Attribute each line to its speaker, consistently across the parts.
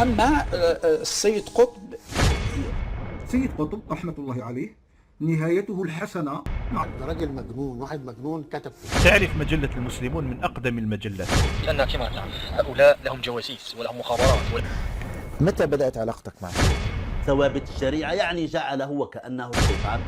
Speaker 1: أما السيد قطب،
Speaker 2: سيد قطب رحمة الله عليه نهايته الحسنة.
Speaker 3: ده راجل مجنون، واحد مجنون كتب.
Speaker 4: تعرف مجلة المسلمون من أقدم المجلات،
Speaker 5: لأنها كما تعرف هؤلاء لهم جواسيس ولهم مخابرات
Speaker 6: متى بدأت علاقتك معه؟
Speaker 7: ثوابت الشريعة يعني جعله وكأنه الشيطان.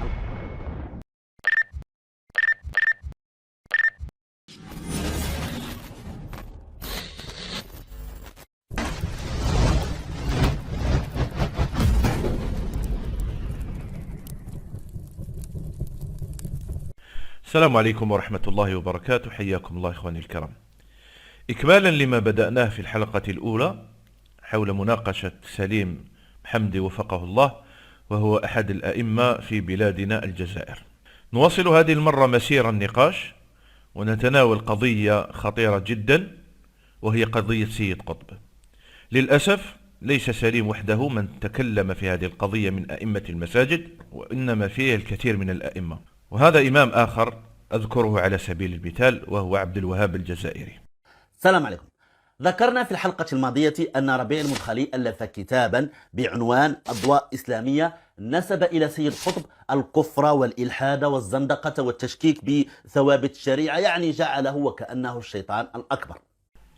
Speaker 4: السلام عليكم ورحمة الله وبركاته. حياكم الله إخواني الكرام. إكمالا لما بدأناه في الحلقة الأولى حول مناقشة سليم محمدي وفقه الله، وهو أحد الأئمة في بلادنا الجزائر، نواصل هذه المرة مسير النقاش ونتناول قضية خطيرة جدا، وهي قضية سيد قطب. للأسف ليس سليم وحده من تكلم في هذه القضية من أئمة المساجد، وإنما فيه الكثير من الأئمة، وهذا إمام آخر أذكره على سبيل المثال وهو عبد الوهاب الجزائري.
Speaker 7: السلام عليكم. ذكرنا في الحلقة الماضية أن ربيع المدخلي ألف كتابا بعنوان أضواء إسلامية نسب إلى سيد قطب الكفر والإلحاد والزندقة والتشكيك بثوابت الشريعة، يعني جعله وكأنه الشيطان الأكبر.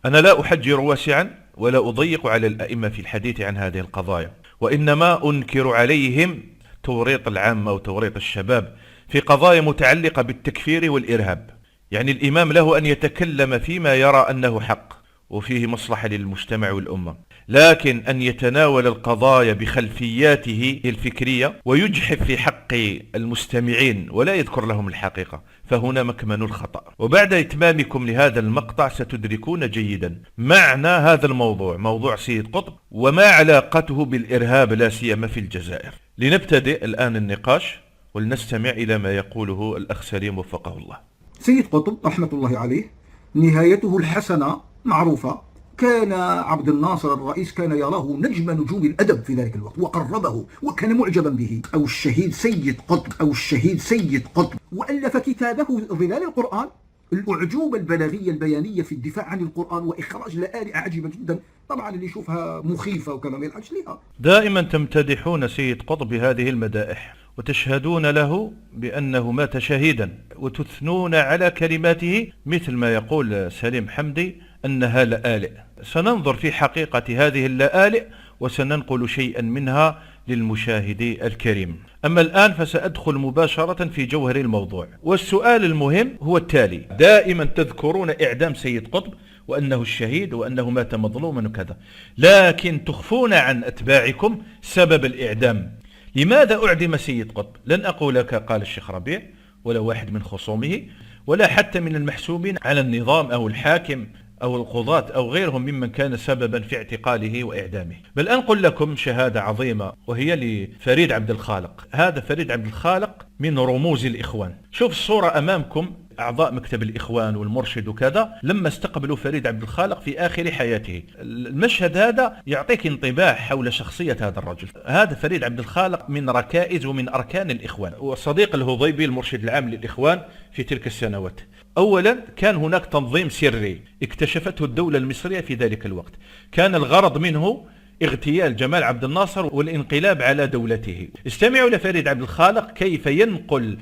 Speaker 4: أنا لا أحجر واسعا ولا أضيق على الأئمة في الحديث عن هذه القضايا، وإنما أنكر عليهم توريط العامة وتوريط الشباب في قضايا متعلقة بالتكفير والإرهاب. يعني الإمام له أن يتكلم فيما يرى أنه حق وفيه مصلحة للمجتمع والأمة، لكن أن يتناول القضايا بخلفياته الفكرية ويجحف في حق المستمعين ولا يذكر لهم الحقيقة، فهنا مكمن الخطأ. وبعد إتمامكم لهذا المقطع ستدركون جيدا معنى هذا الموضوع، موضوع سيد قطب، وما علاقته بالإرهاب لا سيما في الجزائر. لنبتدئ الآن النقاش ولنستمع إلى ما يقوله الأخ سليم وفقه الله.
Speaker 2: سيد قطب رحمة الله عليه نهايته الحسنة معروفة. كان عبد الناصر الرئيس كان يراه نجم نجوم الأدب في ذلك الوقت وقربه وكان معجبا به. أو الشهيد سيد قطب، أو الشهيد سيد قطب، وألف كتابه ظلال القرآن، الأعجوبة البلاغية البيانية في الدفاع عن القرآن وإخراج لآلئ عجيبة جدا، طبعا اللي يشوفها مخيفة وكما ما يلحقش لها.
Speaker 4: دائما تمتدحون سيد قطب بهذه المدائح وتشهدون له بأنه مات شهيدا، وتثنون على كلماته مثل ما يقول سليم حمدي أنها لآلئ. سننظر في حقيقة هذه اللآلئ وسننقل شيئا منها للمشاهد الكريم. أما الآن فسأدخل مباشرة في جوهر الموضوع، والسؤال المهم هو التالي: دائما تذكرون إعدام سيد قطب وأنه الشهيد وأنه مات مظلوما وكذا، لكن تخفون عن أتباعكم سبب الإعدام. لماذا أعدم سيد قطب؟ لن أقول لك قال الشيخ ربيع ولا واحد من خصومه ولا حتى من المحسوبين على النظام أو الحاكم أو القضاة أو غيرهم ممن كان سببا في اعتقاله وإعدامه، بل أنقل لكم شهادة عظيمة وهي لفريد عبد الخالق. هذا فريد عبد الخالق من رموز الإخوان. شوف الصورة أمامكم، أعضاء مكتب الإخوان والمرشد وكذا لما استقبلوا فريد عبد الخالق في آخر حياته. المشهد هذا يعطيك انطباع حول شخصية هذا الرجل. هذا فريد عبد الخالق من ركائز ومن أركان الإخوان، وصديق الهضيبي المرشد العام للإخوان في تلك السنوات. أولا كان هناك تنظيم سري اكتشفته الدولة المصرية في ذلك الوقت، كان الغرض منه اغتيال جمال عبد الناصر والانقلاب على دولته. استمعوا لفريد عبد الخالق كيف ينقل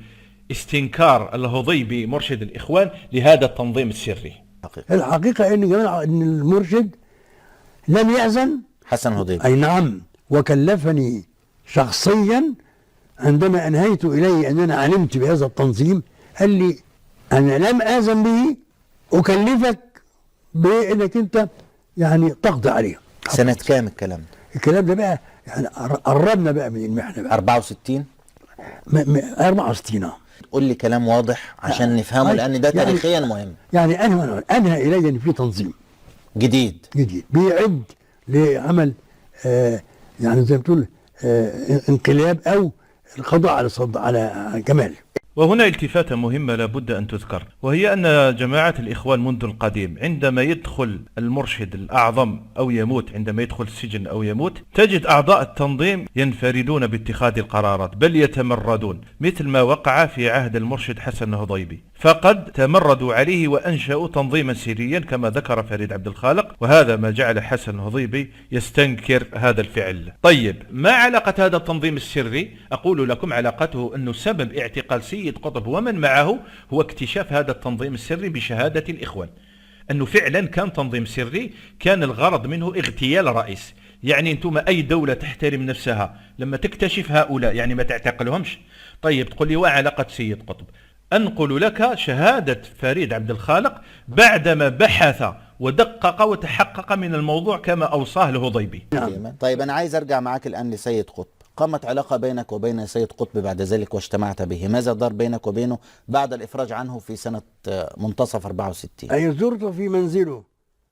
Speaker 4: استنكار الهضيبي مرشد الإخوان لهذا التنظيم السري.
Speaker 8: الحقيقة أن المرشد لم يأذن
Speaker 6: حسن هضيبي،
Speaker 8: أي نعم، وكلفني شخصيا عندما أنهيت إليه أننا علمت بهذا التنظيم، قال لي أنا لم أذن به، أكلفك بأنك أنت يعني تقضي عليه.
Speaker 6: سنة كام الكلام ده؟
Speaker 8: الكلام ده بقى يعني قربنا بقى من المحنة بقى
Speaker 6: 64
Speaker 8: 64.
Speaker 6: قول لي كلام واضح عشان نفهمه، لأن ده تاريخيا مهم.
Speaker 8: يعني أنهى إلي أن في تنظيم
Speaker 6: جديد
Speaker 8: بيعد لعمل يعني زي ما تقول انقلاب أو القضاء على جمال.
Speaker 4: وهنا التفاتة مهمة لابد أن تذكر، وهي أن جماعة الإخوان منذ القديم عندما يدخل المرشد الأعظم أو يموت، عندما يدخل السجن أو يموت، تجد أعضاء التنظيم ينفردون باتخاذ القرارات بل يتمردون، مثل ما وقع في عهد المرشد حسن الهضيبي، فقد تمردوا عليه وأنشأوا تنظيما سريا كما ذكر فريد عبد الخالق، وهذا ما جعل حسن الهضيبي يستنكر هذا الفعل. طيب، ما علاقة هذا التنظيم السري؟ أقول لكم علاقته أنه سبب اعتقال سيد قطب ومن معه هو اكتشاف هذا التنظيم السري بشهادة الإخوان، أنه فعلا كان تنظيم سري، كان الغرض منه اغتيال رئيس. يعني أنتم أي دولة تحترم نفسها لما تكتشف هؤلاء يعني ما تعتقلهمش؟ طيب تقول لي وعلاقة سيد قطب؟ أنقل لك شهادة فريد عبد الخالق بعدما بحث ودقق وتحقق من الموضوع كما أوصاه الهضيبي.
Speaker 6: طيب أنا عايز أرجع معك الآن لسيد قطب. قامت علاقة بينك وبين سيد قطب بعد ذلك واجتمعت به، ماذا دار بينك وبينه بعد الإفراج عنه في سنة منتصف 64؟
Speaker 8: أي زرته في منزله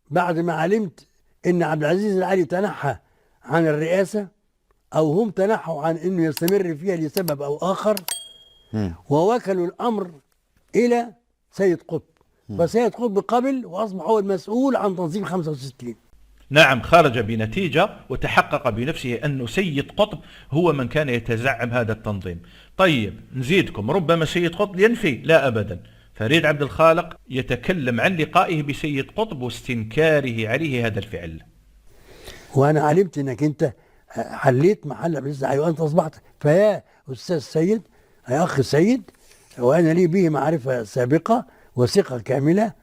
Speaker 8: بعد ما علمت إن عبد العزيز العلي تنحى عن الرئاسة، أو هم تنحوا عن إنه يستمر فيها لسبب أو آخر، ووكلوا الأمر إلى سيد قطب، فسيد قطب قبل وأصبح هو المسؤول عن تنظيم 65.
Speaker 4: نعم، خرج بنتيجة وتحقق بنفسه أن سيد قطب هو من كان يتزعم هذا التنظيم. طيب نزيدكم، ربما سيد قطب ينفي، لا أبدا، فريد عبد الخالق يتكلم عن لقائه بسيد قطب واستنكاره عليه هذا الفعل.
Speaker 8: وأنا علمت أنك أنت حليت محل عبد العزيز العلي وأنت أصبحت، فيا أستاذ سيد، يا أخ سيد، وأنا لي به معرفة سابقة وثقة كاملة،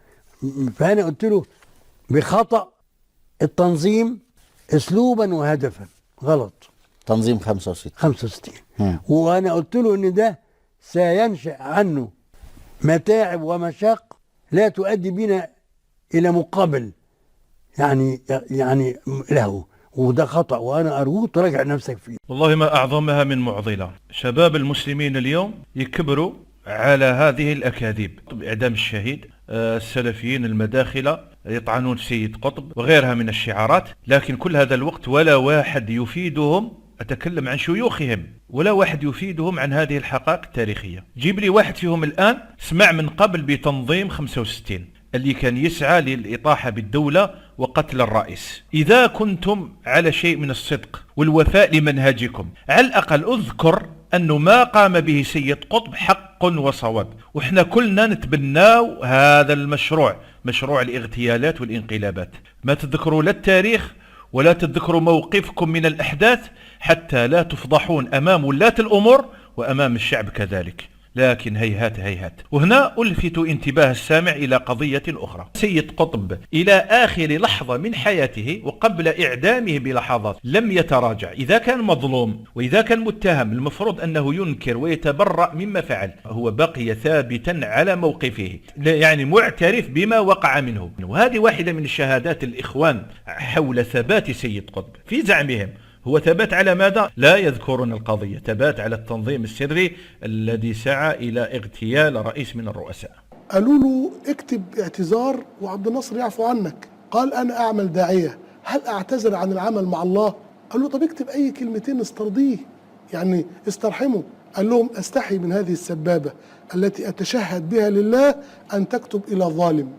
Speaker 8: فأنا قلت له بخطأ التنظيم اسلوبا وهدفا غلط،
Speaker 6: تنظيم 65.
Speaker 8: وانا قلت له ان ده سينشأ عنه متاعب ومشاق لا تؤدي بنا الى مقابل يعني له، وده خطأ، وانا ارجوك تراجع نفسك فيه.
Speaker 4: والله ما اعظمها من معضلة. شباب المسلمين اليوم يكبروا على هذه الأكاذيب، إعدام الشهيد، السلفيين المداخلة يطعنون سيد قطب وغيرها من الشعارات، لكن كل هذا الوقت ولا واحد يفيدهم، أتكلم عن شيوخهم، ولا واحد يفيدهم عن هذه الحقائق التاريخية. جيب لي واحد فيهم الآن سمع من قبل بتنظيم 65 اللي كان يسعى للإطاحة بالدولة وقتل الرئيس. إذا كنتم على شيء من الصدق والوفاء لمنهجكم، على الأقل أذكر أنه ما قام به سيد قطب حق وصواب، وإحنا كلنا نتبناو هذا المشروع، مشروع الاغتيالات والانقلابات. ما تذكروا لا التاريخ ولا تذكروا موقفكم من الأحداث حتى لا تفضحون أمام ولاة الأمور وأمام الشعب كذلك. لكن هيهات هيهات. وهنا ألفت انتباه السامع إلى قضية أخرى. سيد قطب إلى آخر لحظة من حياته وقبل إعدامه بلحظات لم يتراجع. إذا كان مظلوم وإذا كان متهم المفروض أنه ينكر ويتبرأ مما فعل، هو بقي ثابتا على موقفه، يعني معترف بما وقع منه. وهذه واحدة من الشهادات الإخوان حول ثبات سيد قطب في زعمهم. هو ثبات على ماذا؟ لا يذكرون القضية، ثبات على التنظيم السري الذي سعى إلى اغتيال رئيس من الرؤساء.
Speaker 9: قالوا له اكتب اعتذار وعبد الناصر يعفو عنك. قال أنا أعمل داعية، هل أعتذر عن العمل مع الله؟ قال له طب اكتب أي كلمتين استرضيه، يعني استرحمه. قال لهم أستحي من هذه السبابة التي أتشهد بها لله أن تكتب إلى ظالم.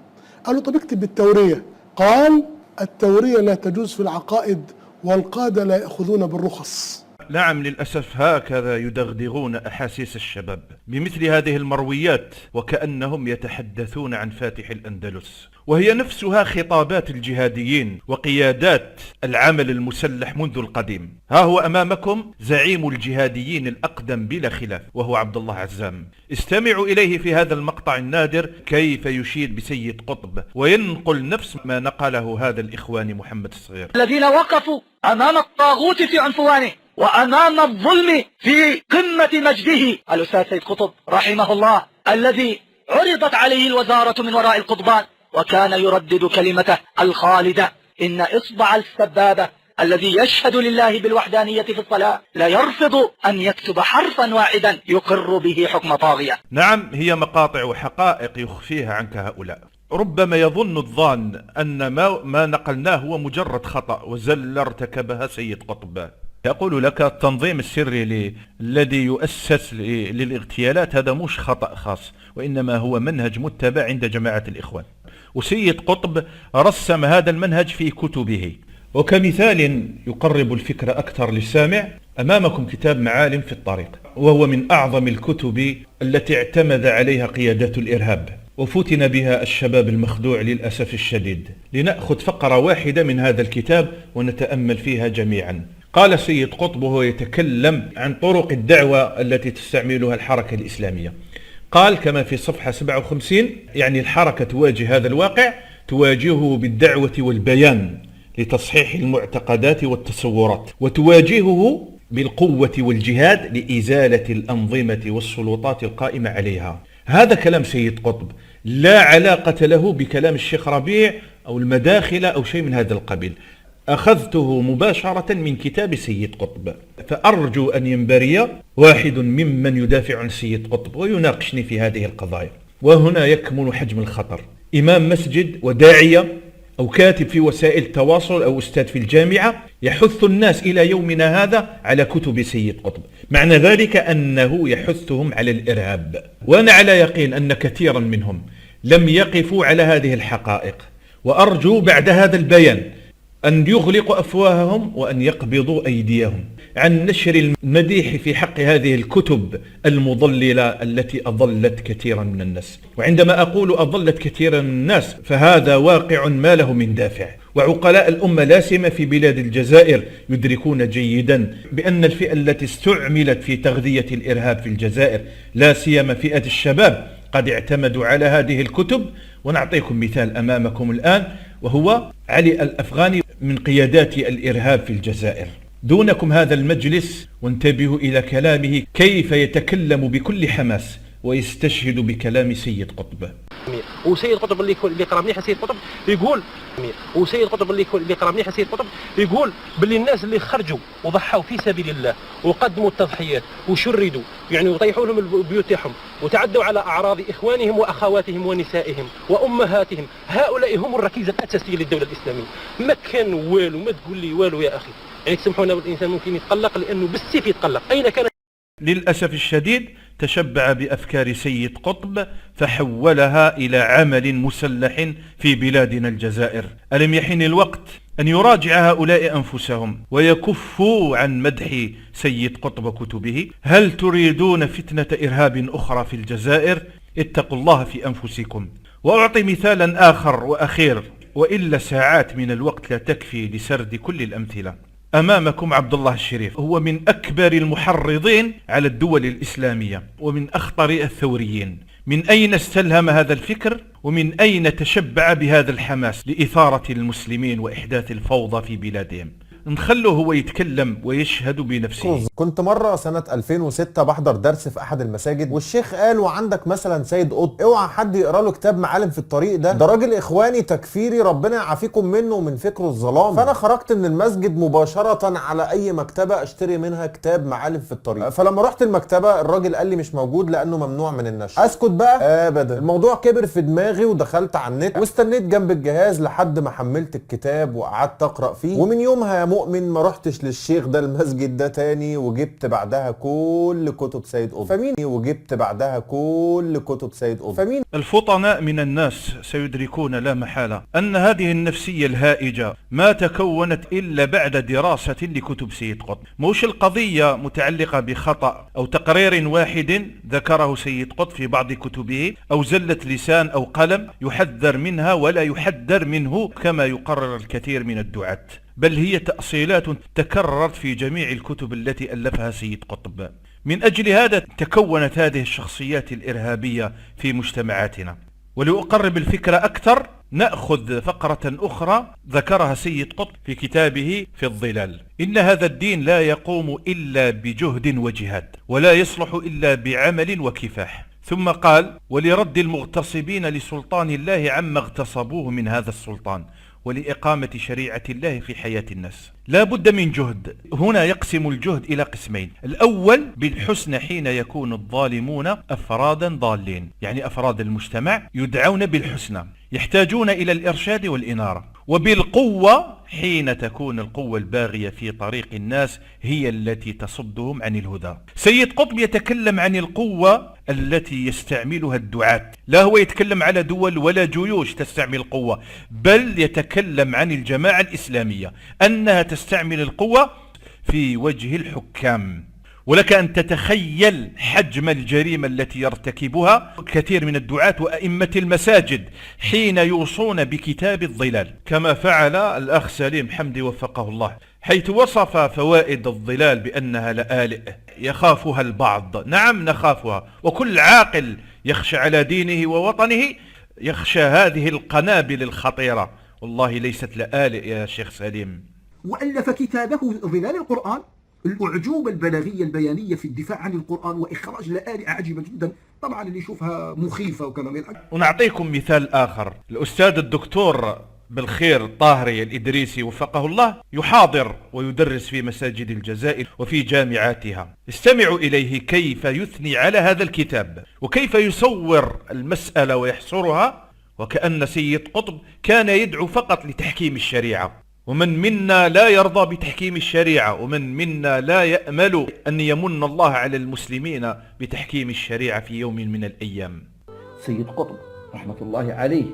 Speaker 9: قال له طب اكتب بالتورية. قال التورية لا تجوز في العقائد والقادة لا يأخذون بالرخص.
Speaker 4: نعم، للأسف هكذا يدغدغون أحاسيس الشباب بمثل هذه المرويات، وكأنهم يتحدثون عن فاتح الأندلس، وهي نفسها خطابات الجهاديين وقيادات العمل المسلح منذ القديم. ها هو أمامكم زعيم الجهاديين الأقدم بلا خلاف، وهو عبد الله عزام. استمعوا إليه في هذا المقطع النادر كيف يشيد بسيد قطب وينقل نفس ما نقله هذا الإخواني محمد الصغير.
Speaker 5: الذين وقفوا أمام الطاغوت في عنفوانه وأمام الظلم في قمة مجده، الأستاذ سيد قطب رحمه الله، الذي عرضت عليه الوزارة من وراء القضبان وكان يردد كلمته الخالدة: إن إصبع السبابة الذي يشهد لله بالوحدانية في الصلاة لا يرفض أن يكتب حرفا واحدا يقر به حكم طاغية.
Speaker 4: نعم، هي مقاطع وحقائق يخفيها عنك هؤلاء. ربما يظن الظان أن ما نقلناه هو مجرد خطأ وزلة ارتكبها سيد قطب. يقول لك التنظيم السري الذي يؤسس للاغتيالات هذا مش خطأ خاص، وإنما هو منهج متبع عند جماعة الإخوان، وسيد قطب رسم هذا المنهج في كتبه. وكمثال يقرب الفكرة أكثر للسامع، أمامكم كتاب معالم في الطريق، وهو من أعظم الكتب التي اعتمد عليها قيادات الإرهاب وفتن بها الشباب المخدوع للأسف الشديد. لنأخذ فقرة واحدة من هذا الكتاب ونتأمل فيها جميعا. قال سيد قطب وهو يتكلم عن طرق الدعوة التي تستعملها الحركة الإسلامية، قال كما في صفحة 57: يعني الحركة تواجه هذا الواقع، تواجهه بالدعوة والبيان لتصحيح المعتقدات والتصورات، وتواجهه بالقوة والجهاد لإزالة الأنظمة والسلطات القائمة عليها. هذا كلام سيد قطب، لا علاقة له بكلام الشيخ ربيع أو المداخلة أو شيء من هذا القبيل. أخذته مباشرة من كتاب سيد قطب، فأرجو أن ينبري واحد ممن يدافع عن سيد قطب ويناقشني في هذه القضايا. وهنا يكمن حجم الخطر. إمام مسجد وداعية أو كاتب في وسائل التواصل أو أستاذ في الجامعة يحث الناس إلى يومنا هذا على كتب سيد قطب، معنى ذلك أنه يحثهم على الإرهاب. وأنا على يقين أن كثيرا منهم لم يقفوا على هذه الحقائق، وأرجو بعد هذا البيان أن يغلقوا أفواههم وأن يقبضوا أيديهم عن نشر المديح في حق هذه الكتب المضللة التي أضلت كثيرا من الناس. وعندما أقول أضلت كثيرا من الناس فهذا واقع ما له من دافع. وعقلاء الأمة لا سيما في بلاد الجزائر يدركون جيدا بأن الفئة التي استعملت في تغذية الإرهاب في الجزائر لا سيما فئة الشباب قد اعتمدوا على هذه الكتب. ونعطيكم مثال أمامكم الآن، وهو علي الأفغاني من قيادات الإرهاب في الجزائر. دونكم هذا المجلس، وانتبهوا إلى كلامه كيف يتكلم بكل حماس ويستشهد بكلام سيد قطب.
Speaker 1: وسيد قطب اللي يقرا مليح سيد قطب يقول، وسيد قطب اللي يقرا مليح سيد قطب يقول باللي الناس اللي خرجوا وضحوا في سبيل الله وقدموا التضحيات وشردوا يعني وطيحوا لهم البيوت تاعهم وتعدوا على اعراض اخوانهم واخواتهم ونسائهم وامهاتهم، هؤلاء هم الركيزه الاساسيه للدوله الاسلاميه. ما كان والو، ما تقول لي والو يا اخي. يعني تسمحونا الانسان ممكن يتقلق لانه بالسيف يتقلق. اين كان؟
Speaker 4: للأسف الشديد تشبع بأفكار سيد قطب فحولها إلى عمل مسلح في بلادنا الجزائر. ألم يحن الوقت أن يراجع هؤلاء أنفسهم ويكفوا عن مدح سيد قطب وكتبه؟ هل تريدون فتنة إرهاب أخرى في الجزائر؟ اتقوا الله في أنفسكم. وأعطي مثالا آخر وأخير، وإلا ساعات من الوقت لا تكفي لسرد كل الأمثلة. أمامكم عبد الله الشريف، هو من أكبر المحرضين على الدول الإسلامية ومن أخطر الثوريين. من أين استلهم هذا الفكر ومن أين تشبع بهذا الحماس لإثارة المسلمين وإحداث الفوضى في بلادهم؟ نخلوه هو يتكلم ويشهد بنفسه.
Speaker 10: كنت مرة سنة 2006 بحضر درس في أحد المساجد، والشيخ قال وعندك مثلا سيد قطب اوعى حد يقرأ له كتاب معالم في الطريق، ده راجل إخواني تكفيري ربنا يعافيكم منه ومن فكره الظلام. فأنا خرجت من المسجد مباشرة على أي مكتبة أشتري منها كتاب معالم في الطريق. فلما رحت المكتبة الراجل قال لي مش موجود لأنه ممنوع من النشر. أسكت بقى؟ أبدا. الموضوع كبر في دماغي ودخلت على النت واستنيت جنب الجهاز لحد ما حملت الكتاب وقعدت أقرأ فيه. ومن يومها يا مؤمن ما رحتش للشيخ ده المسجد ده تاني، وجبت بعدها كل كتب سيد قطب. فمين
Speaker 4: الفطناء من الناس سيدركون لا محالة أن هذه النفسية الهائجة ما تكونت إلا بعد دراسة لكتب سيد قطب. موش القضية متعلقة بخطأ أو تقرير واحد ذكره سيد قطب في بعض كتبه أو زلة لسان أو قلم يحذر منها ولا يحذر منه كما يقرر الكثير من الدعاة، بل هي تأصيلات تكررت في جميع الكتب التي ألفها سيد قطب. من أجل هذا تكونت هذه الشخصيات الإرهابية في مجتمعاتنا. ولأقرب الفكرة أكثر نأخذ فقرة أخرى ذكرها سيد قطب في كتابه في الظلال: إن هذا الدين لا يقوم إلا بجهد وجهاد ولا يصلح إلا بعمل وكفاح. ثم قال: ولرد المغتصبين لسلطان الله عما اغتصبوه من هذا السلطان ولإقامة شريعة الله في حياة الناس. لا بد من جهد. هنا يقسم الجهد إلى قسمين: الأول بالحسنى حين يكون الظالمون أفرادا ضالين، يعني أفراد المجتمع يدعون بالحسنى يحتاجون إلى الإرشاد والإنارة. وبالقوة حين تكون القوة الباغية في طريق الناس هي التي تصدهم عن الهدى. سيد قطب يتكلم عن القوة التي يستعملها الدعاة، لا هو يتكلم على دول ولا جيوش تستعمل القوة، بل يتكلم عن الجماعة الإسلامية أنها تستعمل القوة في وجه الحكام. ولك أن تتخيل حجم الجريمة التي يرتكبها كثير من الدعاة وأئمة المساجد حين يوصون بكتاب الظلال، كما فعل الأخ سليم حمدي وفقه الله، حيث وصف فوائد الظلال بأنها لآلئ يخافها البعض. نعم نخافها، وكل عاقل يخشى على دينه ووطنه يخشى هذه القنابل الخطيرة، والله ليست لآلئ يا شيخ سليم.
Speaker 2: وألف كتابه ظلال القرآن، الأعجوبة البلاغية البيانية في الدفاع عن القرآن وإخراج لآلئ عجيبة جدا، طبعا اللي يشوفها مخيفة وكلام يلحق.
Speaker 4: ونعطيكم مثال آخر، الأستاذ الدكتور بالخير الطاهري الإدريسي وفقه الله يحاضر ويدرس في مساجد الجزائر وفي جامعاتها. استمعوا إليه كيف يثني على هذا الكتاب وكيف يصور المسألة ويحصرها وكأن سيد قطب كان يدعو فقط لتحكيم الشريعة، ومن منا لا يرضى بتحكيم الشريعة، ومن منا لا يأمل أن يمن الله على المسلمين بتحكيم الشريعة في يوم من الأيام.
Speaker 11: سيد قطب رحمة الله عليه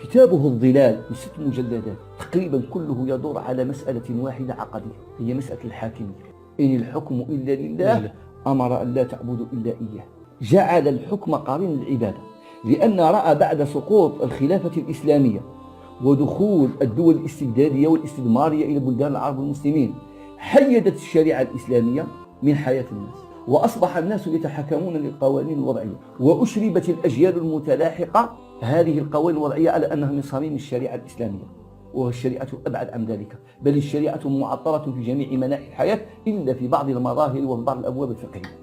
Speaker 11: كتابه الظلال من 6 مجلدات تقريبا كله يدور على مسألة واحدة عقدية، هي مسألة الحاكمية. إن الحكم إلا لله أمر أن لا تعبدوا إلا إياه، جعل الحكم قرين العبادة، لأن رأى بعد سقوط الخلافة الإسلامية ودخول الدول الاستبدادية والاستدمارية إلى بلدان العرب والمسلمين حيدت الشريعة الإسلامية من حياة الناس، وأصبح الناس يتحكمون للقوانين الوضعية، وأشربت الأجيال المتلاحقة هذه القوانين الوضعية على أنها من صميم الشريعة الإسلامية، والشريعة أبعد عن ذلك، بل الشريعة معطلة في جميع مناحي الحياة إلا في بعض المظاهر وفي بعض الأبواب الفقهية.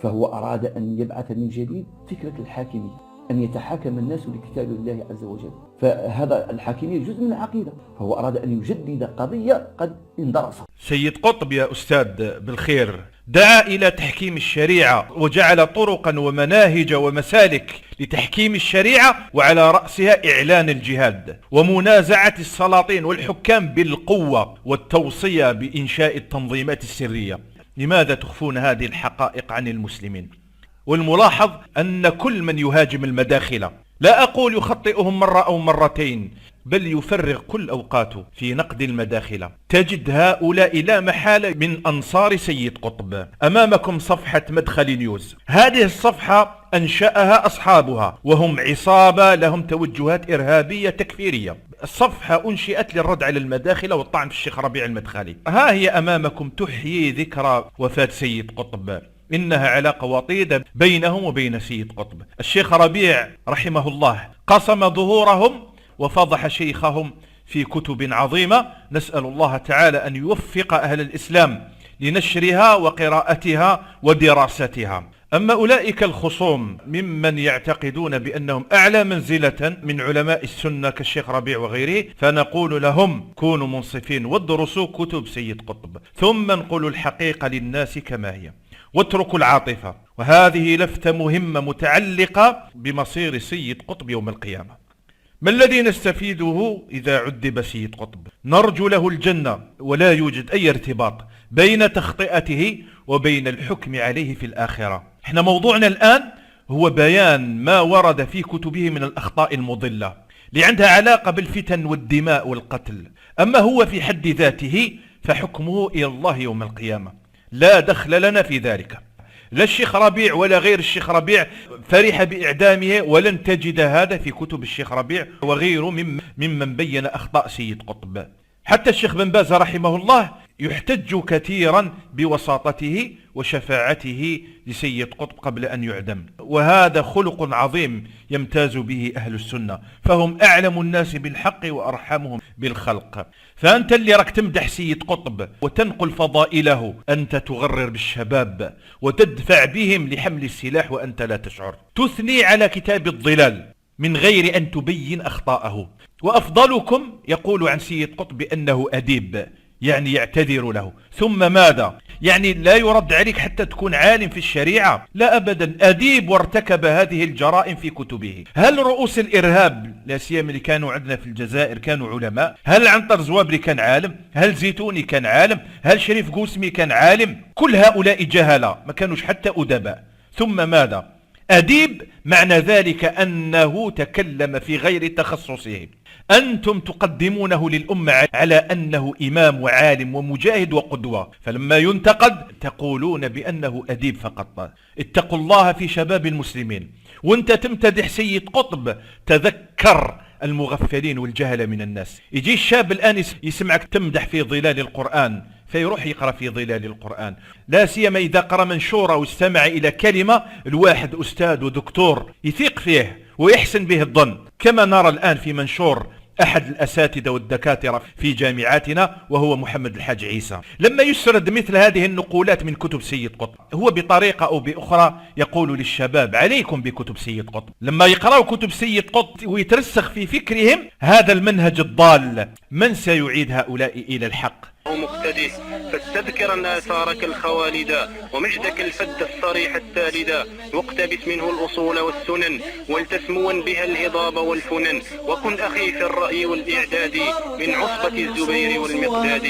Speaker 11: فهو أراد أن يبعث من جديد فكرة الحاكمية، أن يتحاكم الناس لكتاب الله عز وجل، فهذا الحاكمية جزء من العقيدة، فهو أراد أن يجدد قضية قد اندرست.
Speaker 4: سيد قطب يا أستاذ بالخير دعا إلى تحكيم الشريعة وجعل طرقا ومناهج ومسالك لتحكيم الشريعة، وعلى رأسها إعلان الجهاد ومنازعة السلاطين والحكام بالقوة والتوصية بإنشاء التنظيمات السرية. لماذا تخفون هذه الحقائق عن المسلمين؟ والملاحظ أن كل من يهاجم المداخلة، لا أقول يخطئهم مرة أو مرتين، بل يفرغ كل أوقاته في نقد المداخلة، تجد هؤلاء لا محالة من أنصار سيد قطب. أمامكم صفحة مدخل نيوز، هذه الصفحة أنشأها أصحابها وهم عصابة لهم توجهات إرهابية تكفيرية. الصفحة أنشئت للرد على المداخلة والطعن في الشيخ ربيع المدخلي. ها هي أمامكم تحيي ذكرى وفاة سيد قطب، إنها علاقة وطيدة بينهم وبين سيد قطب. الشيخ ربيع رحمه الله قسم ظهورهم وفضح شيخهم في كتب عظيمة، نسأل الله تعالى أن يوفق أهل الإسلام لنشرها وقراءتها ودراستها. أما أولئك الخصوم ممن يعتقدون بأنهم أعلى منزلة من علماء السنة كالشيخ ربيع وغيره، فنقول لهم كونوا منصفين وادرسوا كتب سيد قطب، ثم انقلوا الحقيقة للناس كما هي واتركوا العاطفة. وهذه لفتة مهمة متعلقة بمصير سيد قطب يوم القيامة. ما الذي نستفيده إذا عذب سيد قطب؟ نرجو له الجنة، ولا يوجد أي ارتباط بين تخطئته وبين الحكم عليه في الآخرة. احنا موضوعنا الآن هو بيان ما ورد في كتبه من الأخطاء المضلة اللي عندها علاقة بالفتن والدماء والقتل. أما هو في حد ذاته فحكمه إلى الله يوم القيامة، لا دخل لنا في ذلك. لا الشيخ ربيع ولا غير الشيخ ربيع فرح بإعدامه، ولن تجد هذا في كتب الشيخ ربيع وغيره ممن بين أخطاء سيد قطب. حتى الشيخ بن باز رحمه الله يحتج كثيرا بوساطته وشفاعته لسيد قطب قبل أن يعدم، وهذا خلق عظيم يمتاز به أهل السنة، فهم أعلم الناس بالحق وأرحمهم بالخلق. فأنت اللي راك تمدح سيد قطب وتنقل فضائله، أنت تغرر بالشباب وتدفع بهم لحمل السلاح وأنت لا تشعر. تثني على كتاب الظلال من غير أن تبين أخطاءه. وأفضلكم يقول عن سيد قطب أنه أديب، يعني يعتذر له. ثم ماذا؟ يعني لا يرد عليك حتى تكون عالم في الشريعة؟ لا أبدا، أديب وارتكب هذه الجرائم في كتبه. هل رؤوس الإرهاب لا سيما اللي كانوا عندنا في الجزائر كانوا علماء؟ هل عنتر زوابري كان عالم؟ هل زيتوني كان عالم؟ هل شريف قوسمي كان عالم؟ كل هؤلاء جهلة ما كانوش حتى أدباء. ثم ماذا؟ أديب معنى ذلك أنه تكلم في غير تخصصه. أنتم تقدمونه للأمة على أنه إمام وعالم ومجاهد وقدوة، فلما ينتقد تقولون بأنه أديب فقط. اتقوا الله في شباب المسلمين. وانت تمتدح سيد قطب، تذكر المغفلين والجهل من الناس. يجي الشاب الآن يسمعك تمدح في ظلال القرآن فيروح يقرأ في ظلال القرآن، لا سيما إذا قرأ منشورة واستمع إلى كلمة الواحد أستاذ ودكتور يثيق فيه ويحسن به الظن، كما نرى الآن في منشور أحد الأساتذة والدكاترة في جامعاتنا وهو محمد الحاج عيسى. لما يسرد مثل هذه النقولات من كتب سيد قطب، هو بطريقة أو بأخرى يقول للشباب عليكم بكتب سيد قطب. لما يقرأوا كتب سيد قطب ويترسخ في فكرهم هذا المنهج الضال، من سيعيد هؤلاء إلى الحق؟
Speaker 12: مقتدس، فاستذكر أن آثارك الخوالدا ومجدك الفد الصريح التالدا، واقتبس منه الأصول والسنن ولتسموا بها الهضاب والفنن، وكن أخي في الرأي والإعداد من عصبة الزبير والمقداد.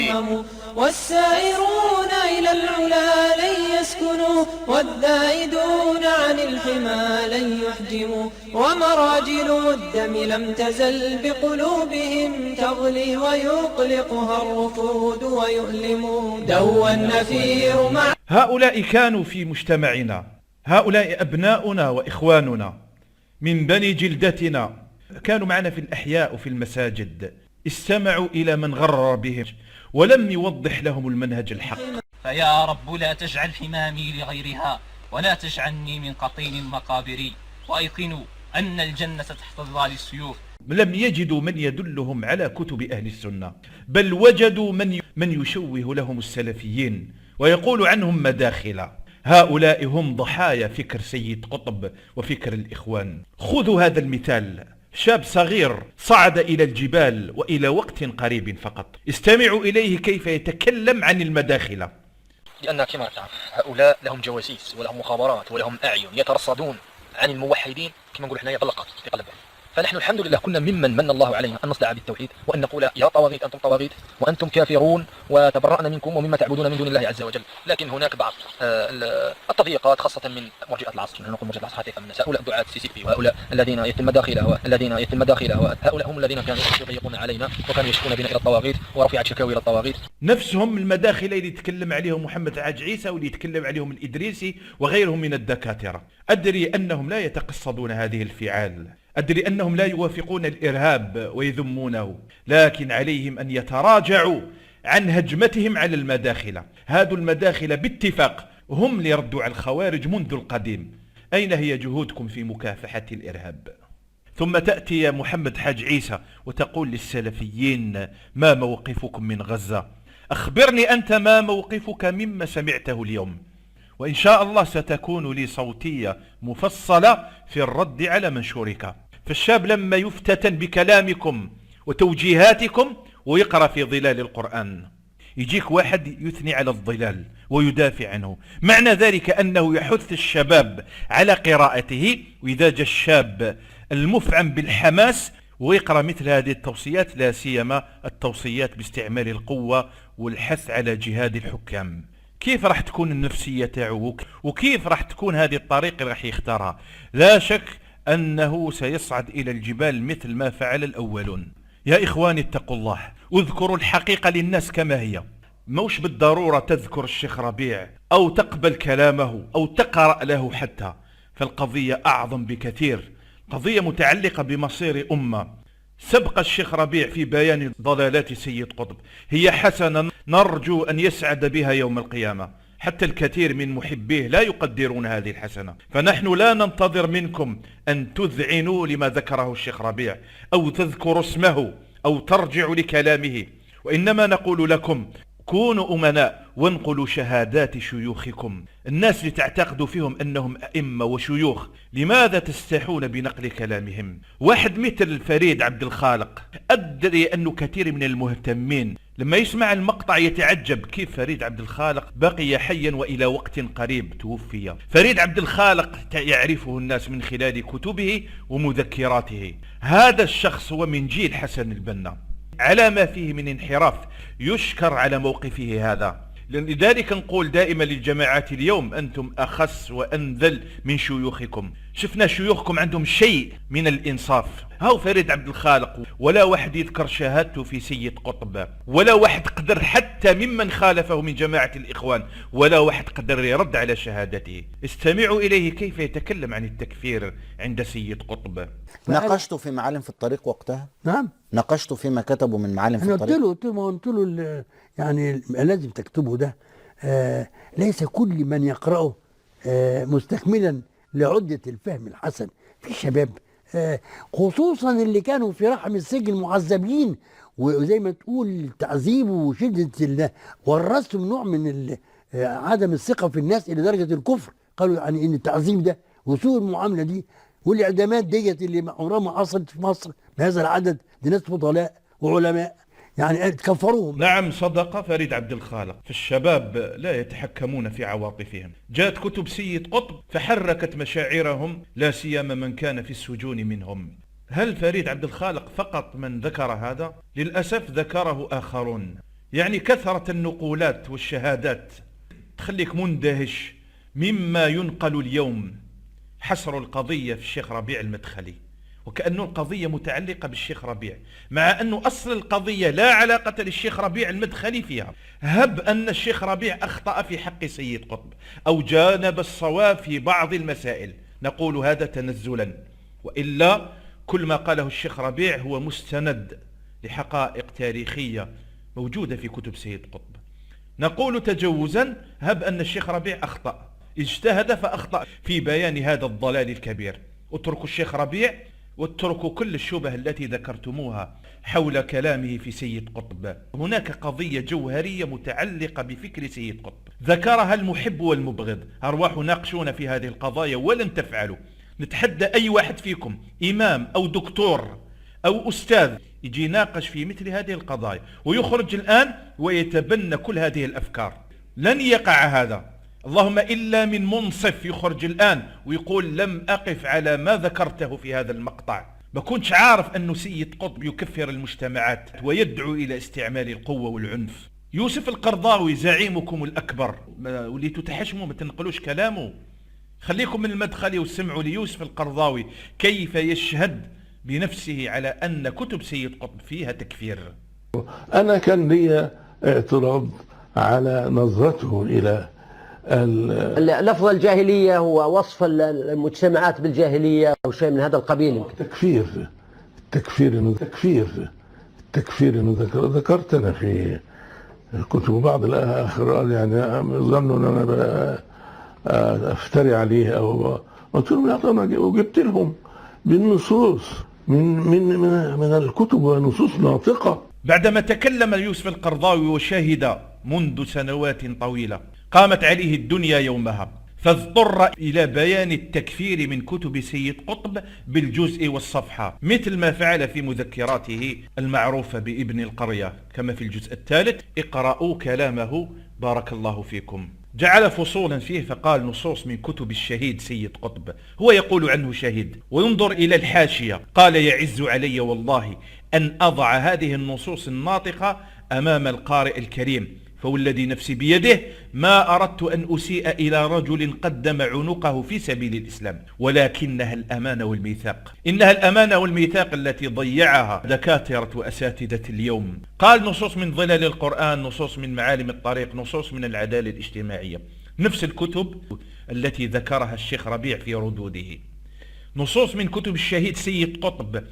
Speaker 13: والسائرون إلى العلا لن يسكنوا، والذائدون عن الحمى لن يحجموا، ومراجل الدم لم تزل بقلوبهم تغلي، ويقلقها الرفود ويؤلم دوا النفير مع.
Speaker 4: هؤلاء كانوا في مجتمعنا، هؤلاء أبناؤنا وإخواننا من بني جلدتنا، كانوا معنا في الأحياء وفي المساجد، استمعوا إلى من غرر بهم ولم يوضح لهم المنهج الحق.
Speaker 14: فيا رب لا تجعل حمامي لغيرها، ولا تجعلني من قطين المقابر، وأيقنوا أن الجنة تحت ظلال السيوف.
Speaker 4: لم يجدوا من يدلهم على كتب أهل السنة، بل وجدوا من يشوه لهم السلفيين ويقول عنهم مداخلة. هؤلاء هم ضحايا فكر سيد قطب وفكر الإخوان. خذوا هذا المثال، شاب صغير صعد إلى الجبال وإلى وقت قريب فقط، استمعوا إليه كيف يتكلم عن المداخلة.
Speaker 15: لأن كما تعرف هؤلاء لهم جواسيس ولهم مخابرات ولهم أعين يترصدون عن الموحدين، كما نقول احنا يطلقات في قلبهم. فنحن الحمد لله كنا ممن من الله علينا أن نصدع بالتوحيد وأن نقول يا طواغيت أنتم طواغيت وأنتم كافرون وتبرأنا منكم ومما تعبدون من دون الله عز وجل. لكن هناك بعض التضييقات خاصة من مرجئة العصر، نحن نقول مرجئة العصر حقيقة من الناس، هؤلاء دعاة السيسيبي وهؤلاء الذين يتم مداخله هؤلاء هم الذين كانوا يضيقون علينا وكانوا يشكون بنا إلى الطواغيت ورفعت شكاوي إلى الطواغيت.
Speaker 4: نفسهم المداخل اللي يتكلم عليهم محمد حاج عيسى واللي يتكلم عليهم الإدريسي وغيرهم من الدكاترة. أدري أنهم لا يتقصدون هذه الفعال، أدري أنهم لا يوافقون الإرهاب ويذمونه، لكن عليهم أن يتراجعوا عن هجمتهم على المداخلة. هذو المداخلة باتفاق هم اللي ردوا على الخوارج منذ القديم. أين هي جهودكم في مكافحة الإرهاب؟ ثم تأتي يا محمد حاج عيسى وتقول للسلفيين ما موقفكم من غزة؟ أخبرني أنت ما موقفك مما سمعته اليوم، وإن شاء الله ستكون لي صوتية مفصلة في الرد على منشورك. فالشاب لما يفتتن بكلامكم وتوجيهاتكم ويقرأ في ظلال القرآن، يجيك واحد يثني على الظلال ويدافع عنه، معنى ذلك أنه يحث الشباب على قراءته. وإذا جاء الشاب المفعم بالحماس ويقرأ مثل هذه التوصيات، لا سيما التوصيات باستعمال القوة والحث على جهاد الحكام، كيف راح تكون النفسية تاعو وكيف راح تكون هذه الطريقة اللي راح يختارها؟ لا شك أنه سيصعد إلى الجبال مثل ما فعل الأولون. يا إخواني اتقوا الله، اذكروا الحقيقة للناس كما هي، موش بالضرورة تذكر الشيخ ربيع أو تقبل كلامه أو تقرأ له حتى، فالقضية أعظم بكثير، قضية متعلقة بمصير أمة. سبق الشيخ ربيع في بيان ضلالات سيد قطب، هي حسنة نرجو أن يسعد بها يوم القيامة، حتى الكثير من محبيه لا يقدرون هذه الحسنة. فنحن لا ننتظر منكم أن تذعنوا لما ذكره الشيخ ربيع أو تذكروا اسمه أو ترجعوا لكلامه، وإنما نقول لكم كونوا أمناء وانقلوا شهادات شيوخكم. الناس اللي تعتقدوا فيهم أنهم أئمة وشيوخ، لماذا تستحون بنقل كلامهم؟ واحد مثل فريد عبد الخالق، أدري أنه كثير من المهتمين لما يسمع المقطع يتعجب كيف فريد عبد الخالق بقي حيا وإلى وقت قريب توفي. فريد عبد الخالق يعرفه الناس من خلال كتبه ومذكراته. هذا الشخص هو من جيل حسن البنا، على ما فيه من انحراف يشكر على موقفه هذا. لذلك نقول دائما للجماعات اليوم أنتم أخس وأنذل من شيوخكم. شفنا شيوخكم عندهم شيء من الإنصاف. هاو فريد عبد الخالق ولا واحد يذكر شهادته في سيد قطب، ولا واحد قدر حتى ممن خالفه من جماعة الإخوان، ولا واحد قدر يرد على شهادته. استمعوا إليه كيف يتكلم عن التكفير عند سيد قطب.
Speaker 6: ناقشت في معالم في الطريق وقتها؟
Speaker 8: نعم،
Speaker 6: ناقشت فيما كتبوا من معالم في الطريق.
Speaker 8: قلت له يعني الذي تكتبه ده ليس كل من يقرأه مستكملا لعدة الفهم الحسن. في شباب خصوصا اللي كانوا في رحم السجن معذبين، وزي ما تقول تعذيب وشدة ورثهم نوع من عدم الثقة في الناس إلى درجة الكفر. قالوا يعني إن التعذيب ده وسوء المعاملة دي والإعدامات ديت اللي عمرها ما حصلت في مصر بهذا العدد، دي ناس فضلاء وعلماء يعني كفروهم.
Speaker 4: نعم، صدق فريد عبد الخالق. فالشباب لا يتحكمون في عواطفهم. جاءت كتب سيد قطب فحركت مشاعرهم، لا سيما من كان في السجون منهم. هل فريد عبد الخالق فقط من ذكر هذا؟ للأسف ذكره آخرون. يعني كثرة النقولات والشهادات تخليك مندهش مما ينقل اليوم. حصر القضية في الشيخ ربيع المدخلي، وكأنه القضية متعلقة بالشيخ ربيع، مع أنه أصل القضية لا علاقة للشيخ ربيع المدخلي فيها. هب أن الشيخ ربيع أخطأ في حق سيد قطب أو جانب الصواب في بعض المسائل، نقول هذا تنزلا، وإلا كل ما قاله الشيخ ربيع هو مستند لحقائق تاريخية موجودة في كتب سيد قطب. نقول تجوزا هب أن الشيخ ربيع أخطأ، اجتهد فأخطأ في بيان هذا الضلال الكبير. اتركوا الشيخ ربيع واتركوا كل الشبه التي ذكرتموها حول كلامه في سيد قطب. هناك قضية جوهرية متعلقة بفكر سيد قطب ذكرها المحب والمبغض. أرواح ناقشون في هذه القضايا ولن تفعلوا. نتحدى أي واحد فيكم، إمام أو دكتور أو أستاذ، يجي يناقش في مثل هذه القضايا ويخرج الآن ويتبنى كل هذه الأفكار. لن يقع هذا، اللهم إلا من منصف يخرج الآن ويقول لم أقف على ما ذكرته في هذا المقطع. ما كنتش عارف أنه سيد قطب يكفر المجتمعات ويدعو إلى استعمال القوة والعنف. يوسف القرضاوي زعيمكم الأكبر، وليتوا تحشموا ما تنقلوش كلامه. خليكم من المدخل وسمعوا ليوسف القرضاوي كيف يشهد بنفسه على أن كتب سيد قطب فيها تكفير.
Speaker 16: أنا كان لي اعتراض على نظرته إلى
Speaker 17: لفظ الجاهلية هو وصف المجتمعات بالجاهلية أو شيء من هذا القبيل.
Speaker 16: التكفير ذكرت أنا في كتب بعض الآخر يعني ظنوا أن أنا أفتري عليه أو قلت لهم وجبت لهم بالنصوص من الكتب ونصوص ناطقة.
Speaker 4: بعدما تكلم يوسف القرضاوي وشهد منذ سنوات طويلة قامت عليه الدنيا يومها، فاضطر إلى بيان التكفير من كتب سيد قطب بالجزء والصفحة، مثل ما فعل في مذكراته المعروفة بابن القرية كما في الجزء الثالث. اقرأوا كلامه بارك الله فيكم. جعل فصولا فيه فقال نصوص من كتب الشهيد سيد قطب، هو يقول عنه شهيد. وينظر إلى الحاشية قال يعز علي والله أن أضع هذه النصوص الناطقة أمام القارئ الكريم، فوالذي نفسي بيده ما أردت أن أسيء إلى رجل قدم عنقه في سبيل الإسلام، ولكنها الأمانة والميثاق. إنها الأمانة والميثاق التي ضيعها دكاترة وأساتذة اليوم. قال نصوص من ظلال القرآن، نصوص من معالم الطريق، نصوص من العدالة الاجتماعية، نفس الكتب التي ذكرها الشيخ ربيع في ردوده. نصوص من كتب الشهيد سيد قطب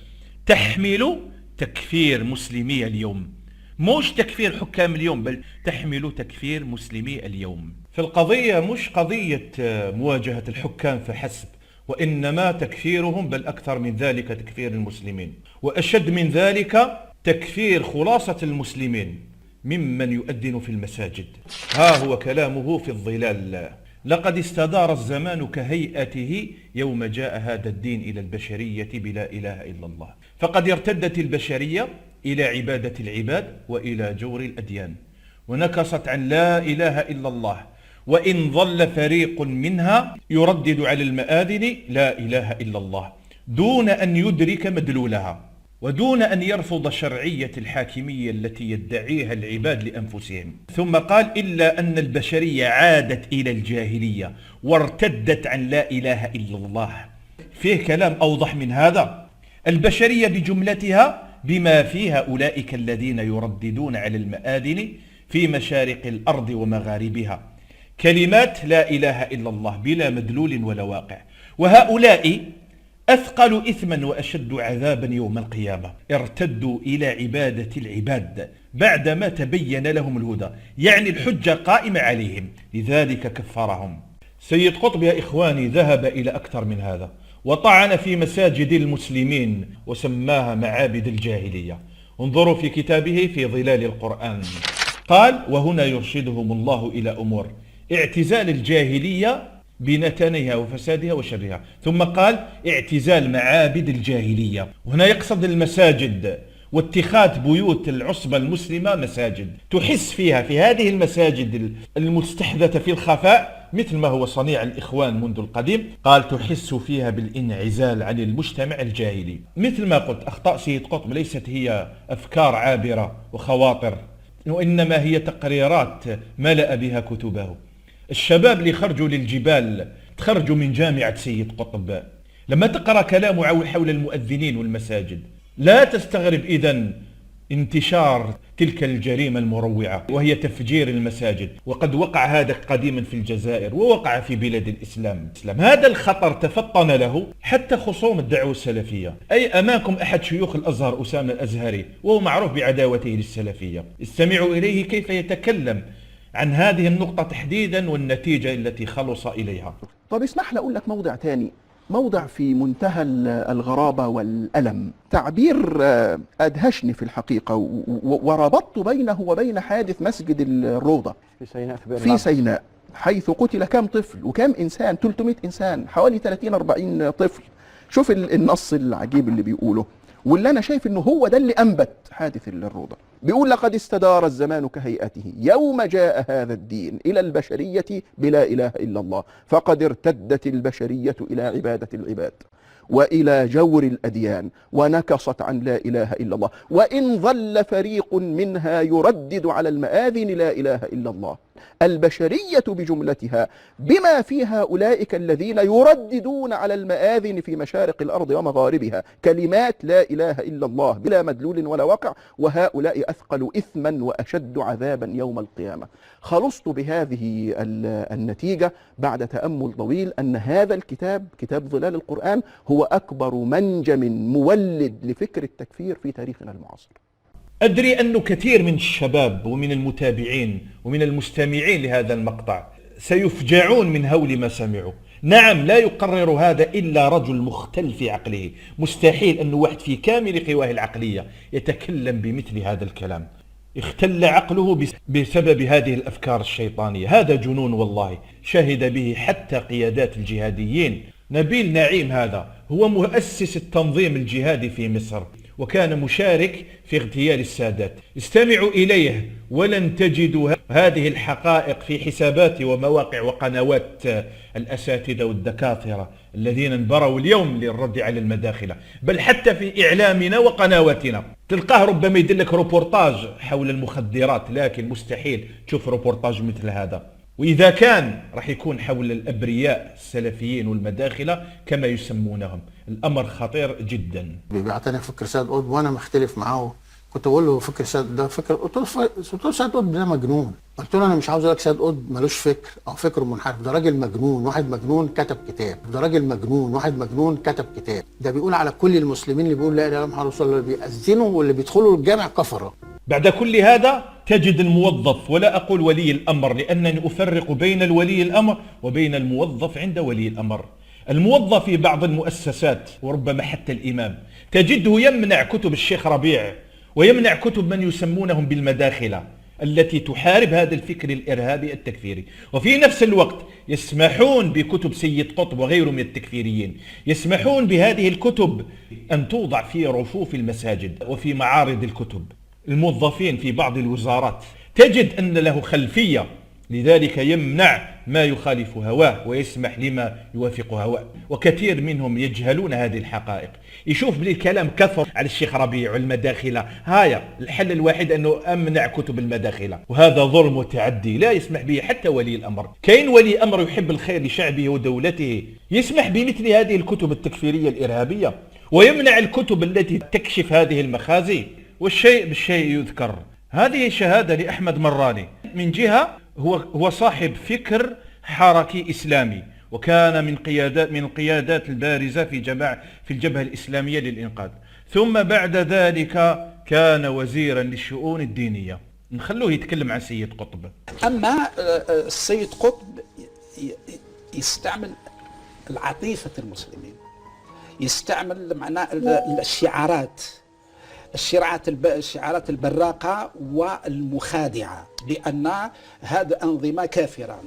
Speaker 4: تحمل تكفير مسلمي اليوم، مش تكفير حكام اليوم، بل تحمل تكفير مسلمي اليوم. فالقضية مش قضية مواجهة الحكام فحسب، وإنما تكفيرهم، بل أكثر من ذلك تكفير المسلمين، وأشد من ذلك تكفير خلاصة المسلمين ممن يؤذن في المساجد. ها هو كلامه في الظلال: لقد استدار الزمان كهيئته يوم جاء هذا الدين إلى البشرية بلا إله إلا الله، فقد ارتدت البشرية إلى عبادة العباد وإلى جور الأديان، ونكصت عن لا إله إلا الله، وإن ظل فريق منها يردد على المآذن لا إله إلا الله دون أن يدرك مدلولها، ودون أن يرفض شرعية الحاكمية التي يدعيها العباد لأنفسهم. ثم قال إلا أن البشرية عادت إلى الجاهلية وارتدت عن لا إله إلا الله. فيه كلام أوضح من هذا؟ البشرية بجملتها بما فيها أولئك الذين يرددون على المآذن في مشارق الأرض ومغاربها كلمات لا إله إلا الله بلا مدلول ولا واقع، وهؤلاء أثقل إثما وأشد عذابا يوم القيامة، ارتدوا إلى عبادة العباد بعدما تبين لهم الهدى، يعني الحجة قائمة عليهم، لذلك كفرهم. سيد قطب يا إخواني ذهب إلى أكثر من هذا، وطعن في مساجد المسلمين وسماها معابد الجاهلية. انظروا في كتابه في ظلال القرآن، قال وهنا يرشدهم الله إلى أمور: اعتزال الجاهلية بنتنها وفسادها وشرها، ثم قال اعتزال معابد الجاهلية، وهنا يقصد المساجد واتخاذ بيوت العصبة المسلمة مساجد، تحس فيها في هذه المساجد المستحدثة في الخفاء مثل ما هو صنيع الإخوان منذ القديم، قال تحس فيها بالانعزال عن المجتمع الجاهلي. مثل ما قلت أخطاء سيد قطب ليست هي أفكار عابرة وخواطر، وإنما هي تقريرات ملأ بها كتبه. الشباب اللي خرجوا للجبال تخرجوا من جامعة سيد قطب، لما تقرأ كلامه حول المؤذنين والمساجد لا تستغرب إذن انتشار تلك الجريمة المروعة وهي تفجير المساجد، وقد وقع هذا قديما في الجزائر ووقع في بلاد الإسلام. هذا الخطر تفطن له حتى خصوم الدعوة السلفية. أي أمامكم أحد شيوخ الأزهر أسامة الأزهري وهو معروف بعداوته للسلفية، استمعوا إليه كيف يتكلم عن هذه النقطة تحديدا والنتيجة التي خلص إليها.
Speaker 18: طب اسمح لي أقول لك موضع تاني، موضع في منتهى الغرابة والألم، تعبير أدهشني في الحقيقة، وربطت بينه وبين حادث مسجد الروضة في سيناء حيث قتل كم طفل وكم إنسان، 300 إنسان، حوالي 30-40 طفل. شوف النص العجيب اللي بيقوله، واللي أنا شايف إنه هو ده اللي أنبت حادث الروضة. بيقول لقد استدار الزمان كهيئته يوم جاء هذا الدين إلى البشرية بلا إله إلا الله، فقد ارتدت البشرية إلى عبادة العباد وإلى جور الأديان ونكصت عن لا إله إلا الله، وإن ظل فريق منها يردد على المآذن لا إله إلا الله. البشرية بجملتها بما فيها أولئك الذين يرددون على المآذن في مشارق الأرض ومغاربها كلمات لا إله إلا الله بلا مدلول ولا وقع، وهؤلاء أثقل إثما وأشد عذابا يوم القيامة. خلصت بهذه النتيجة بعد تأمل طويل أن هذا الكتاب، كتاب ظلال القرآن، هو أكبر منجم مولد لفكر التكفير في تاريخنا المعاصر.
Speaker 4: أدري أن كثير من الشباب ومن المتابعين ومن المستمعين لهذا المقطع سيفجعون من هول ما سمعوا. نعم، لا يقرر هذا إلا رجل مختل في عقله، مستحيل أن واحد في كامل قواه العقلية يتكلم بمثل هذا الكلام. اختل عقله بسبب هذه الأفكار الشيطانية. هذا جنون والله، شهد به حتى قيادات الجهاديين. نبيل نعيم هذا هو مؤسس التنظيم الجهادي في مصر، وكان مشارك في اغتيال السادات. استمعوا إليه ولن تجدوا هذه الحقائق في حسابات ومواقع وقنوات الأساتذة والدكاترة الذين انبروا اليوم للرد على المداخلة، بل حتى في إعلامنا وقنواتنا تلقاه ربما يدلك روبورتاج حول المخدرات، لكن مستحيل تشوف روبورتاج مثل هذا. وإذا كان راح يكون حول الأبرياء السلفيين والمداخلة كما يسمونهم. الأمر خطير جدا.
Speaker 3: بيعتنق فكر سيد قطب وأنا مختلف معاه، كنت بقول له فكر سيد ده فكر، قلت له سيد قطب ده مجنون، قلت له أنا مش عاوز أقول لك سيد قطب ملوش فكر أو فكر منحرف، ده راجل مجنون، واحد مجنون كتب كتاب، ده راجل مجنون، واحد مجنون كتب كتاب، ده بيقول على كل المسلمين اللي بيقول لا إله إلا الله محمد رسول الله، اللي بيأذنوا واللي بيدخلوا الجامع كفرة.
Speaker 4: بعد كل هذا تجد الموظف، ولا أقول ولي الأمر لأنني أفرق بين الولي الأمر وبين الموظف عند ولي الأمر. الموظف في بعض المؤسسات وربما حتى الإمام تجده يمنع كتب الشيخ ربيع ويمنع كتب من يسمونهم بالمداخلة التي تحارب هذا الفكر الإرهابي التكفيري. وفي نفس الوقت يسمحون بكتب سيد قطب وغيره من التكفيريين، يسمحون بهذه الكتب أن توضع في رفوف المساجد وفي معارض الكتب. الموظفين في بعض الوزارات تجد أن له خلفية، لذلك يمنع ما يخالف هواه ويسمح لما يوافق هواه، وكثير منهم يجهلون هذه الحقائق. يشوف بلي الكلام كثر على الشيخ ربيع والمداخلة، هايا الحل الوحيد أنه أمنع كتب المداخلة، وهذا ظلم وتعدي لا يسمح به حتى ولي الأمر. كاين ولي أمر يحب الخير لشعبه ودولته يسمح بمثل هذه الكتب التكفيرية الإرهابية ويمنع الكتب التي تكشف هذه المخازي. والشيء بالشيء يذكر. هذه شهادة لأحمد مراني، من جهة هو صاحب فكر حركي إسلامي، وكان من القيادات البارزة في الجبهة الإسلامية للإنقاذ، ثم بعد ذلك كان وزيرا للشؤون الدينية. نخلوه يتكلم عن سيد قطب.
Speaker 19: أما السيد قطب يستعمل العاطفة المسلمين، يستعمل معناه الشعارات البراقة والمخادعة، لأن هذا أنظمة كافرة.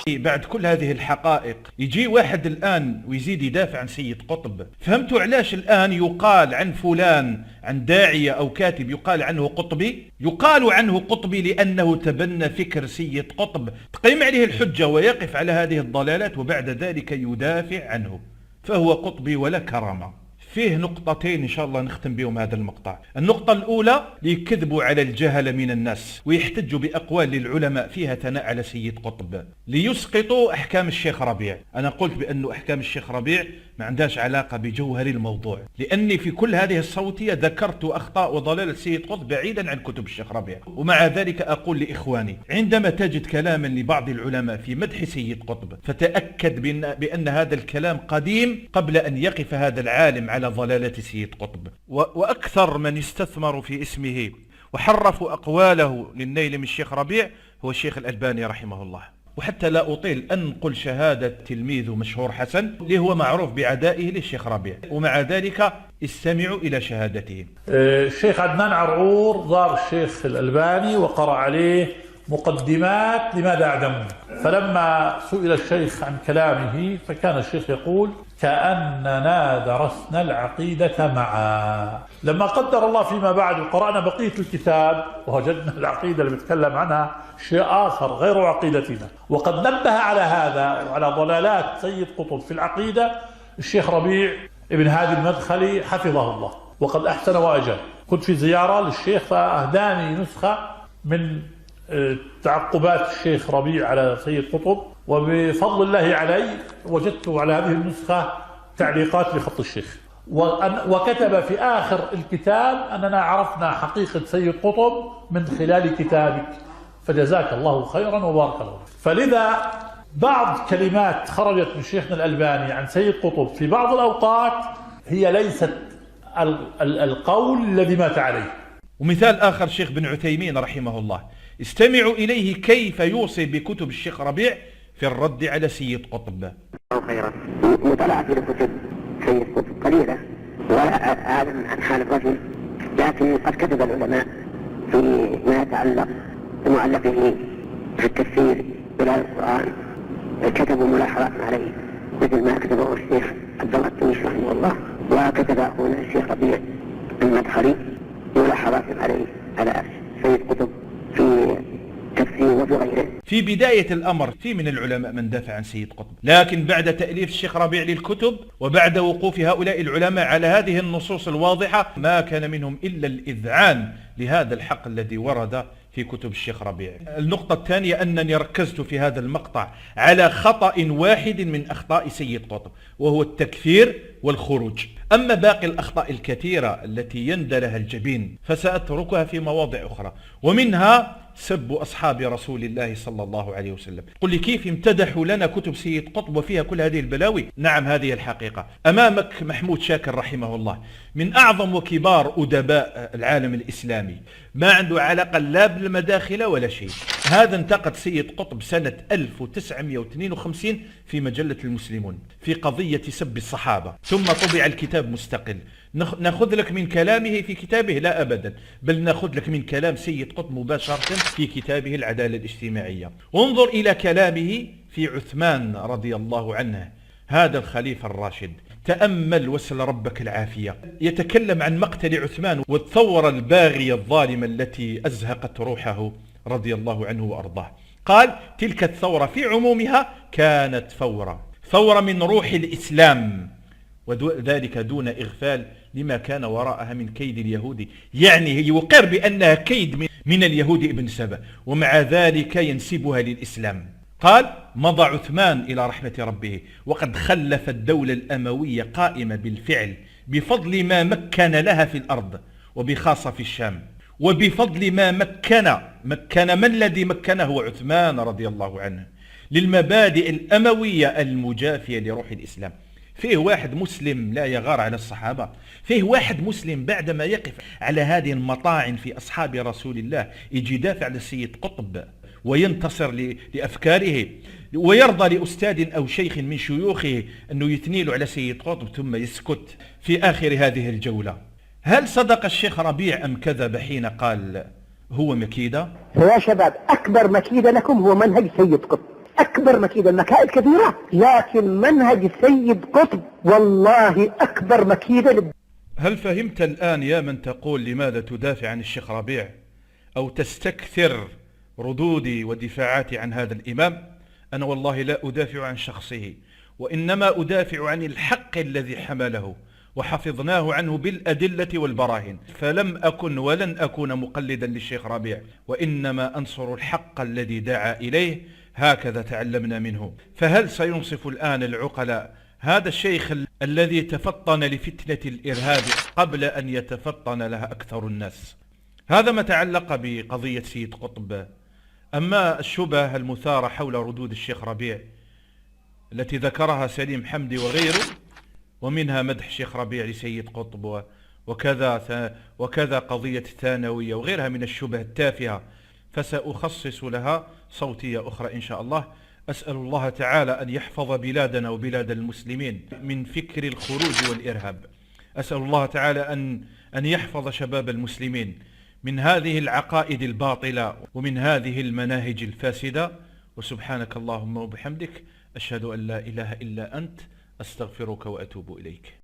Speaker 4: بعد كل هذه الحقائق يجي واحد الآن ويزيد يدافع عن سيد قطب. فهمتوا علاش الآن يقال عن فلان، عن داعية أو كاتب يقال عنه قطبي؟ يقال عنه قطبي لأنه تبنى فكر سيد قطب، تقيم عليه الحجة ويقف على هذه الضلالات وبعد ذلك يدافع عنه، فهو قطبي ولا كرامة. فيه نقطتين إن شاء الله نختم بهم هذا المقطع. النقطة الأولى ليكذبوا على الجهل من الناس ويحتجوا بأقوال للعلماء فيها ثناء على سيد قطب ليسقطوا أحكام الشيخ ربيع. أنا قلت بأن أحكام الشيخ ربيع ما عندهاش علاقة بجوهر الموضوع، لأني في كل هذه الصوتية ذكرت أخطاء وضلالة سيد قطب بعيدا عن كتب الشيخ ربيع. ومع ذلك أقول لإخواني، عندما تجد كلاما لبعض العلماء في مدح سيد قطب فتأكد بأن هذا الكلام قديم قبل أن يقف هذا العالم على ضلالة سيد قطب. وأكثر من استثمروا في اسمه وحرفوا أقواله للنيل من الشيخ ربيع هو الشيخ الألباني رحمه الله. وحتى لا أطيل أنقل شهادة تلميذه مشهور حسن اللي هو معروف بعدائه للشيخ ربيع، ومع ذلك استمعوا إلى شهادته.
Speaker 20: الشيخ عدنان عرعور زار الشيخ الألباني وقرأ عليه مقدمات لماذا أعدمون، فلما سئل الشيخ عن كلامه فكان الشيخ يقول كأننا درسنا العقيدة معا. لما قدر الله فيما بعد وقرأنا بقية الكتاب ووجدنا العقيدة اللي بيتكلم عنها شيء آخر غير عقيدتنا، وقد نبه على هذا وعلى ضلالات سيد قطب في العقيدة الشيخ ربيع ابن هادي المدخلي حفظه الله، وقد أحسن وأجل. كنت في زيارة للشيخ فأهداني نسخة من تعقبات الشيخ ربيع على سيد قطب، وبفضل الله علي وجدت على هذه النسخة تعليقات بخط الشيخ، وكتب في آخر الكتاب أننا عرفنا حقيقة سيد قطب من خلال كتابك، فجزاك الله خيرا وبارك الله. فلذا بعض كلمات خرجت من شيخنا الألباني عن سيد قطب في بعض الأوقات هي ليست القول الذي مات عليه.
Speaker 4: ومثال آخر شيخ بن عثيمين رحمه الله، استمعوا إليه كيف يوصي بكتب الشيخ ربيع في الرد على سيد قطب.
Speaker 21: خيرا مطالعتي لكتب سيد قطب قليلة ولا أعلم عن حال الرجل، لكن قد كتب العلماء في ما يتعلق بمؤلفه في التفسير إلى القرآن، كتبوا ملاحظات عليه مثل ما كتبه الشيخ عبد الله التونسي رحمه الله، وكتب أخونا الشيخ ربيع المدخلي ملاحظات عليه على سيد قطب في تفسير وفي غيره.
Speaker 4: في بداية الأمر في من العلماء من دافع عن سيد قطب، لكن بعد تأليف الشيخ ربيع للكتب وبعد وقوف هؤلاء العلماء على هذه النصوص الواضحة ما كان منهم إلا الإذعان لهذا الحق الذي ورد في كتب الشيخ ربيع. النقطة الثانية أنني ركزت في هذا المقطع على خطأ واحد من أخطاء سيد قطب وهو التكفير والخروج. أما باقي الأخطاء الكثيرة التي يندى لها الجبين فسأتركها في مواضع أخرى، ومنها سب أصحاب رسول الله صلى الله عليه وسلم. قل لي كيف امتدحوا لنا كتب سيد قطب وفيها كل هذه البلاوي؟ نعم هذه الحقيقة. أمامك محمود شاكر رحمه الله من أعظم وكبار أدباء العالم الإسلامي، ما عنده علاقة لا بالمداخل ولا شيء. هذا انتقد سيد قطب سنة 1952 في مجلة المسلمون في قضية سب الصحابة، ثم طبع الكتاب مستقل. نأخذ لك من كلامه في كتابه؟ لا أبدا، بل نأخذ لك من كلام سيد قطب مباشرة في كتابه العدالة الاجتماعية. انظر إلى كلامه في عثمان رضي الله عنه، هذا الخليفة الراشد. تأمل وسل ربك العافية، يتكلم عن مقتل عثمان والثورة الباغية الظالمة التي أزهقت روحه رضي الله عنه وأرضاه. قال: تلك الثورة في عمومها كانت ثورة من روح الإسلام، وذلك دون إغفال لما كان وراءها من كيد اليهود. يعني يقر بأنها كيد من اليهود ابن سبأ، ومع ذلك ينسبها للإسلام. قال: مضى عثمان إلى رحمة ربه وقد خلف الدولة الأموية قائمة بالفعل بفضل ما مكن لها في الأرض، وبخاصة في الشام، وبفضل ما مكن من الذي مكنه؟ هو عثمان رضي الله عنه، للمبادئ الأموية المجافية لروح الإسلام. فيه واحد مسلم لا يغار على الصحابة؟ فيه واحد مسلم بعدما يقف على هذه المطاعن في أصحاب رسول الله يجي دافع على السيد قطب وينتصر لأفكاره، ويرضى لأستاذ أو شيخ من شيوخه أنه يثنيل على سيد قطب ثم يسكت في آخر هذه الجولة؟ هل صدق الشيخ ربيع أم كذب حين قال هو مكيدة؟
Speaker 21: يا شباب، أكبر مكيدة لكم هو منهج سيد قطب. أكبر مكيدة، المكائد كثيرة، لكن منهج سيد قطب والله أكبر مكيدة.
Speaker 4: هل فهمت الآن يا من تقول لماذا تدافع عن الشيخ ربيع أو تستكثر ردودي ودفاعاتي عن هذا الإمام؟ أنا والله لا أدافع عن شخصه، وإنما أدافع عن الحق الذي حمله وحفظناه عنه بالأدلة والبراهين. فلم أكن ولن أكون مقلدا للشيخ ربيع، وإنما أنصر الحق الذي دعا إليه، هكذا تعلمنا منه. فهل سينصف الآن العقلاء هذا الشيخ الذي تفطن لفتنة الإرهاب قبل أن يتفطن لها أكثر الناس؟ هذا ما تعلق بقضية سيد قطب. أما الشبه المثارة حول ردود الشيخ ربيع التي ذكرها سليم حمدي وغيره، ومنها مدح الشيخ ربيع لسيد قطب وكذا قضية الثانوية وغيرها من الشبه التافهة، فسأخصص لها صوتية أخرى إن شاء الله. أسأل الله تعالى أن يحفظ بلادنا وبلاد المسلمين من فكر الخروج والإرهاب. أسأل الله تعالى أن يحفظ شباب المسلمين من هذه العقائد الباطلة ومن هذه المناهج الفاسدة. وسبحانك اللهم وبحمدك، أشهد أن لا إله إلا أنت، أستغفرك وأتوب إليك.